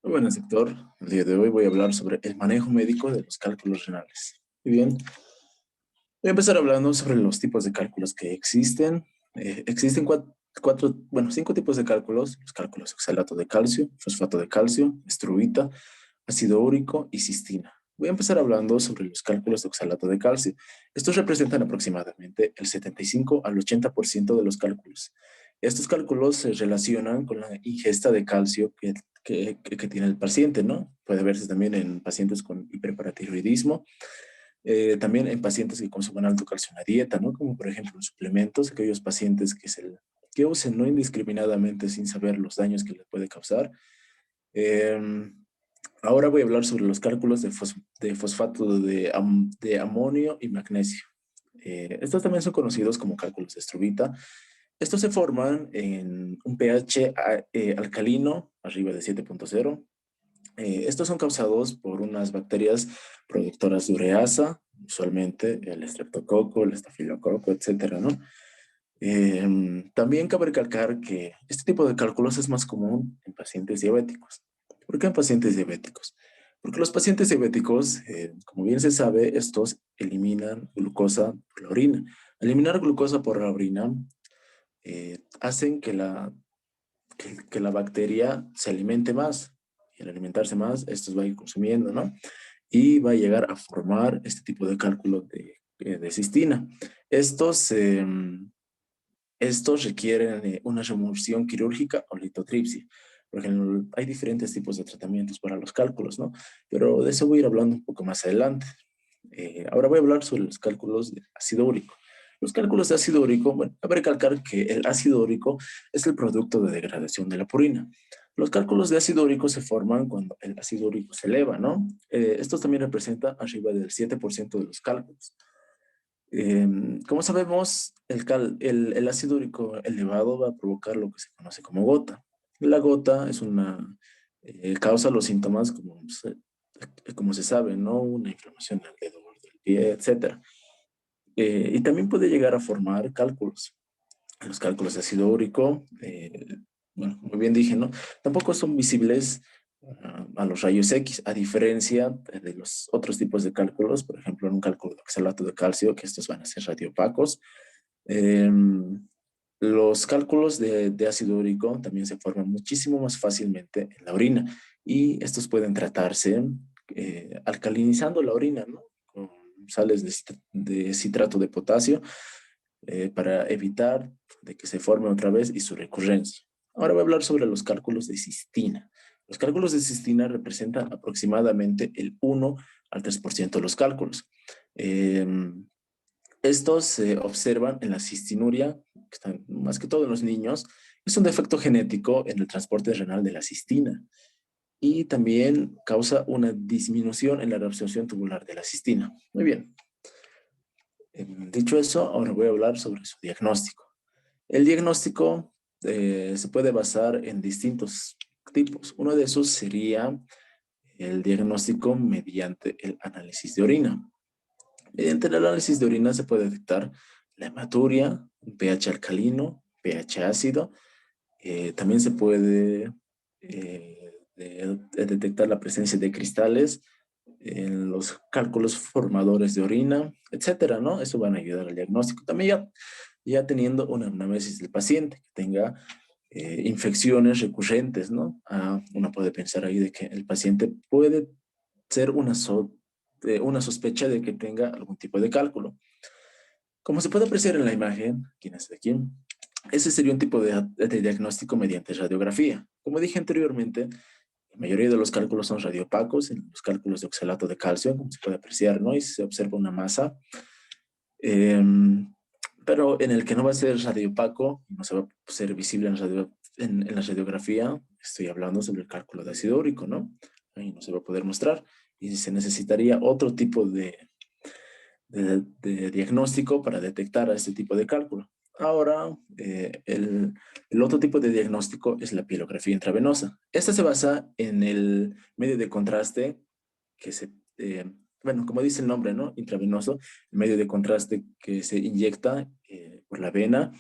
Muy buenas, doctor. El día de hoy voy a hablar sobre el manejo médico de los cálculos renales. Muy bien, voy a empezar hablando sobre los tipos de cálculos que existen. Existen cinco tipos de cálculos: los cálculos de oxalato de calcio, fosfato de calcio, estruvita, ácido úrico y cistina. Voy a empezar hablando sobre los cálculos de oxalato de calcio. Estos representan aproximadamente el 75 al 80% de los cálculos. Estos cálculos se relacionan con la ingesta de calcio que tiene el paciente, ¿no? Puede verse también en pacientes con hiperparatiroidismo, también en pacientes que consumen alto calcio en la dieta, ¿no? Como por ejemplo los suplementos, aquellos pacientes que usen no indiscriminadamente sin saber los daños que les puede causar. Eh, Ahora voy a hablar sobre los cálculos de fosfato de amonio y magnesio. Estos también son conocidos como cálculos de Struvita. Estos se forman en un pH alcalino arriba de 7.0. Estos son causados por unas bacterias productoras de ureasa, usualmente el estreptococo, el estafilococo, etcétera, ¿no? También cabe recalcar que este tipo de cálculos es más común en pacientes diabéticos. ¿Por qué en pacientes diabéticos? Porque los pacientes diabéticos, como bien se sabe, estos eliminan glucosa por la orina. Eliminar glucosa por la orina hacen que la bacteria se alimente más. Y al alimentarse más, estos va a ir consumiendo, ¿no? Y va a llegar a formar este tipo de cálculo de cistina. Estos, eh, Estos requieren una remoción quirúrgica o litotripsia. Porque hay diferentes tipos de tratamientos para los cálculos, ¿no? Pero de eso voy a ir hablando un poco más adelante. Ahora voy a hablar sobre los cálculos de ácido úrico. Los cálculos de ácido úrico, bueno, cabe recalcar que el ácido úrico es el producto de degradación de la purina. Los cálculos de ácido úrico se forman cuando el ácido úrico se eleva, ¿no? Estos también representan arriba del 7% de los cálculos. Eh, Como sabemos, el ácido úrico elevado va a provocar lo que se conoce como gota. La gota causa los síntomas como se sabe, ¿no? Una inflamación alrededor del pie, etcétera. Y también puede llegar a formar cálculos. Los cálculos de ácido úrico, bueno, muy bien dije, ¿no? Tampoco son visibles a los rayos X, a diferencia de los otros tipos de cálculos, por ejemplo, en un cálculo de oxalato de calcio, que estos van a ser radioopacos. Eh, los cálculos de ácido úrico también se forman muchísimo más fácilmente en la orina y estos pueden tratarse alcalinizando la orina, ¿no? Con sales de citrato de potasio para evitar de que se forme otra vez y su recurrencia. Ahora voy a hablar sobre los cálculos de cistina. Los cálculos de cistina representan aproximadamente el 1 al 3% de los cálculos. Eh, Estos se observan en la cistinuria, que están más que todo en los niños. Es un defecto genético en el transporte renal de la cistina y también causa una disminución en la reabsorción tubular de la cistina. Muy bien. Dicho eso, ahora voy a hablar sobre su diagnóstico. El diagnóstico se puede basar en distintos tipos. Uno de esos sería el diagnóstico mediante el análisis de orina. Mediante el análisis de orina se puede detectar la hematuria, un pH alcalino, pH ácido. También se puede detectar la presencia de cristales en los cálculos formadores de orina, etcétera, ¿no? Eso van a ayudar al diagnóstico. También ya teniendo una anamnesis del paciente que tenga infecciones recurrentes, ¿no? Uno puede pensar ahí de que el paciente puede ser una sospecha de que tenga algún tipo de cálculo. Como se puede apreciar en la imagen, ¿quién es de quién? Ese sería un tipo de diagnóstico mediante radiografía. Como dije anteriormente, la mayoría de los cálculos son radiopacos, en los cálculos de oxalato de calcio, como se puede apreciar, ¿no? Y se observa una masa. Eh, pero en el que no va a ser radiopaco, no se va a ser visible en la radiografía, estoy hablando sobre el cálculo de ácido úrico, ¿no? Ahí no se va a poder mostrar y se necesitaría otro tipo de diagnóstico para detectar a este tipo de cálculo. Ahora, el otro tipo de diagnóstico es la pielografía intravenosa. Esta se basa en el medio de contraste que bueno, como dice el nombre, ¿no? Intravenoso, el medio de contraste que se inyecta por la vena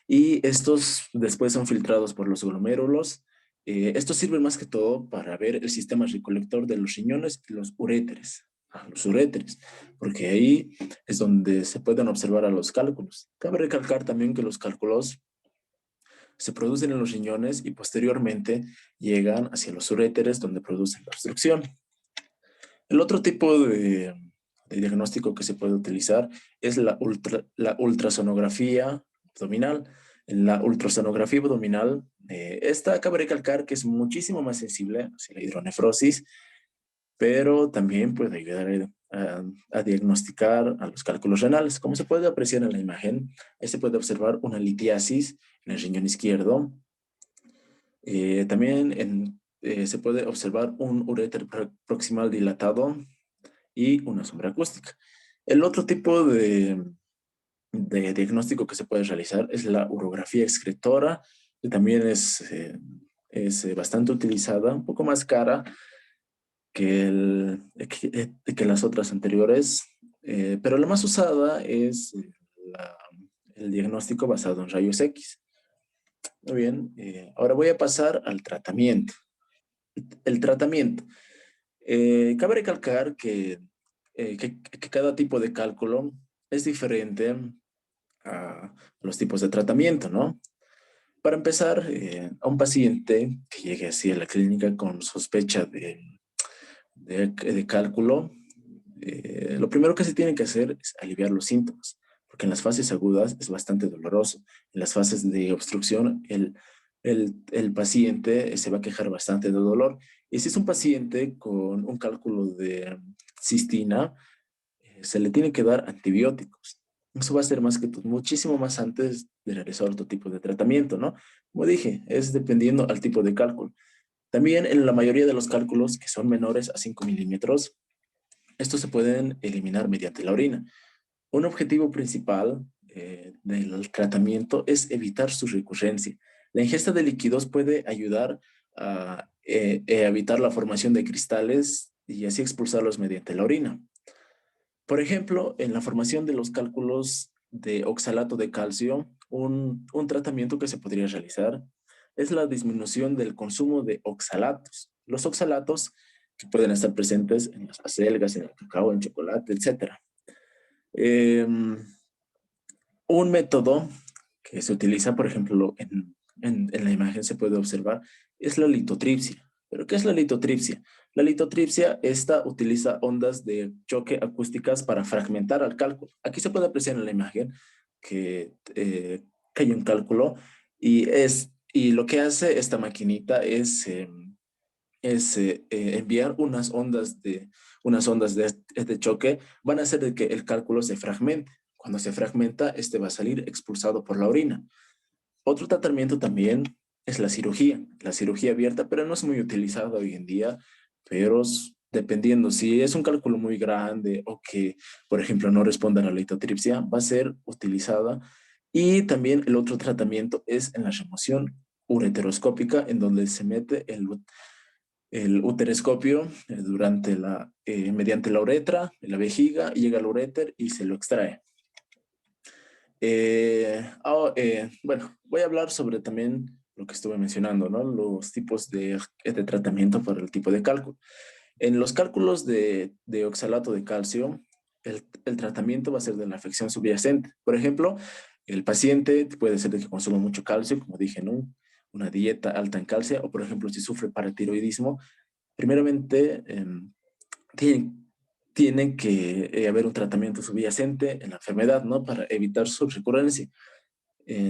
y estos después son filtrados por los glomérulos Esto sirve más que todo para ver el sistema recolector de los riñones y los uréteres. Los uréteres, porque ahí es donde se pueden observar a los cálculos. Cabe recalcar también que los cálculos se producen en los riñones y posteriormente llegan hacia los uréteres donde producen la obstrucción. El otro tipo de diagnóstico que se puede utilizar es la ultrasonografía abdominal. En la ultrasonografía abdominal, esta cabe recalcar que es muchísimo más sensible hacia la hidronefrosis, pero también puede ayudar a diagnosticar a los cálculos renales. Como se puede apreciar en la imagen, ahí se puede observar una litiasis en el riñón izquierdo. También se puede observar un uréter proximal dilatado y una sombra acústica. El otro tipo de diagnóstico que se puede realizar es la urografía excretora, que también es bastante utilizada, un poco más cara que las otras anteriores, pero la más usada es la- el diagnóstico basado en rayos X. Muy bien, ahora voy a pasar al tratamiento. El tratamiento. Cabe recalcar que cada tipo de cálculo es diferente a los tipos de tratamiento, ¿no? Para empezar, a un paciente que llegue así a la clínica con sospecha de cálculo, lo primero que se tiene que hacer es aliviar los síntomas, porque en las fases agudas es bastante doloroso. En las fases de obstrucción, el paciente se va a quejar bastante de dolor. Y si es un paciente con un cálculo de cistina, se le tiene que dar antibióticos. Eso va a ser más que todo, muchísimo más antes de realizar otro tipo de tratamiento, ¿no? Como dije, es dependiendo al tipo de cálculo. También en la mayoría de los cálculos que son menores a 5 milímetros, estos se pueden eliminar mediante la orina. Un objetivo principal del tratamiento es evitar su recurrencia. La ingesta de líquidos puede ayudar a evitar la formación de cristales y así expulsarlos mediante la orina. Por ejemplo, en la formación de los cálculos de oxalato de calcio, un tratamiento que se podría realizar es la disminución del consumo de oxalatos. Los oxalatos que pueden estar presentes en las acelgas, en el cacao, en el chocolate, etcétera. Eh, un método que se utiliza, por ejemplo, en la imagen se puede observar, es la litotripsia. ¿Pero qué es la litotripsia? La litotripsia, esta utiliza ondas de choque acústicas para fragmentar al cálculo. Aquí se puede apreciar en la imagen que hay un cálculo y lo que hace esta maquinita es enviar unas ondas de choque, van a hacer de que el cálculo se fragmente. Cuando se fragmenta, este va a salir expulsado por la orina. Otro tratamiento también es la cirugía abierta, pero no es muy utilizada hoy en día, pero dependiendo, si es un cálculo muy grande o que, por ejemplo, no responda a la litotripsia, va a ser utilizada. Y también el otro tratamiento es en la remoción ureteroscópica, en donde se mete el uterescopio mediante la uretra, en la vejiga, llega al uréter y se lo extrae. Bueno, voy a hablar sobre también lo que estuve mencionando, ¿no? Los tipos de tratamiento para el tipo de cálculo. En los cálculos de oxalato de calcio, el tratamiento va a ser de la afección subyacente. Por ejemplo, el paciente puede ser de que consuma mucho calcio, como dije, ¿no? Una dieta alta en calcio, o por ejemplo, si sufre paratiroidismo, primeramente tiene, tiene que haber un tratamiento subyacente en la enfermedad, ¿no? Para evitar su recurrencia.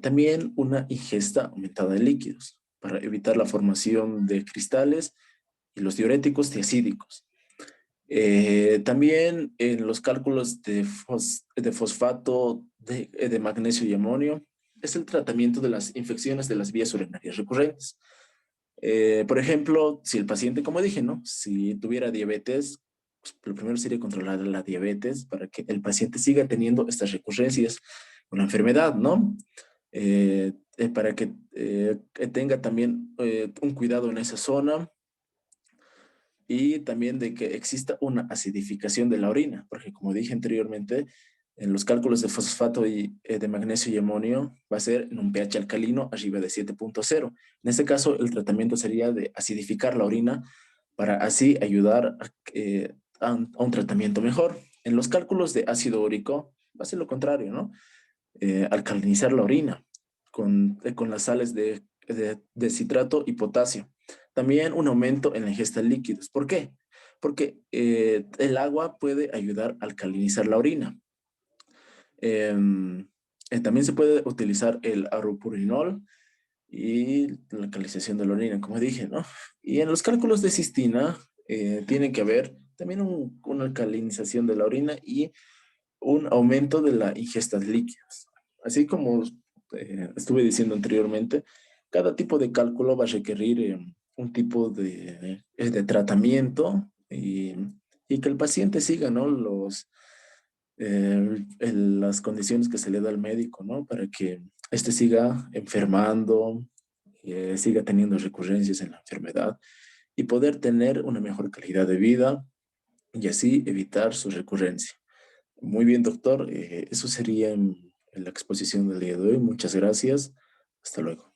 También una ingesta aumentada de líquidos para evitar la formación de cristales y los diuréticos tiacídicos. También en los cálculos de fosfato de magnesio y amonio es el tratamiento de las infecciones de las vías urinarias recurrentes. Por ejemplo, si el paciente, como dije, ¿no? Si tuviera diabetes, pues, lo primero sería controlar la diabetes para que el paciente siga teniendo estas recurrencias con la enfermedad, ¿no? Para que tenga también un cuidado en esa zona y también de que exista una acidificación de la orina, porque como dije anteriormente, En los cálculos de fosfato de magnesio y amonio va a ser en un pH alcalino arriba de 7.0. En este caso, el tratamiento sería de acidificar la orina para así ayudar a un tratamiento mejor. En los cálculos de ácido úrico va a ser lo contrario, ¿no? Alcalinizar la orina con las sales de citrato y potasio. También un aumento en la ingesta de líquidos. ¿Por qué? Porque el agua puede ayudar a alcalinizar la orina. Em, También se puede utilizar el aropurinol y la alcalinización de la orina, como dije, ¿no? Y en los cálculos de cistina tiene que haber también una alcalinización de la orina y un aumento de la ingesta de líquidos. Así como estuve diciendo anteriormente, cada tipo de cálculo va a requerir un tipo de tratamiento y que el paciente siga, ¿no? Las condiciones que se le da al médico, ¿no? Para que éste siga enfermando, siga teniendo recurrencias en la enfermedad y poder tener una mejor calidad de vida y así evitar su recurrencia. Muy bien, doctor. Eso sería en la exposición del día de hoy. Muchas gracias. Hasta luego.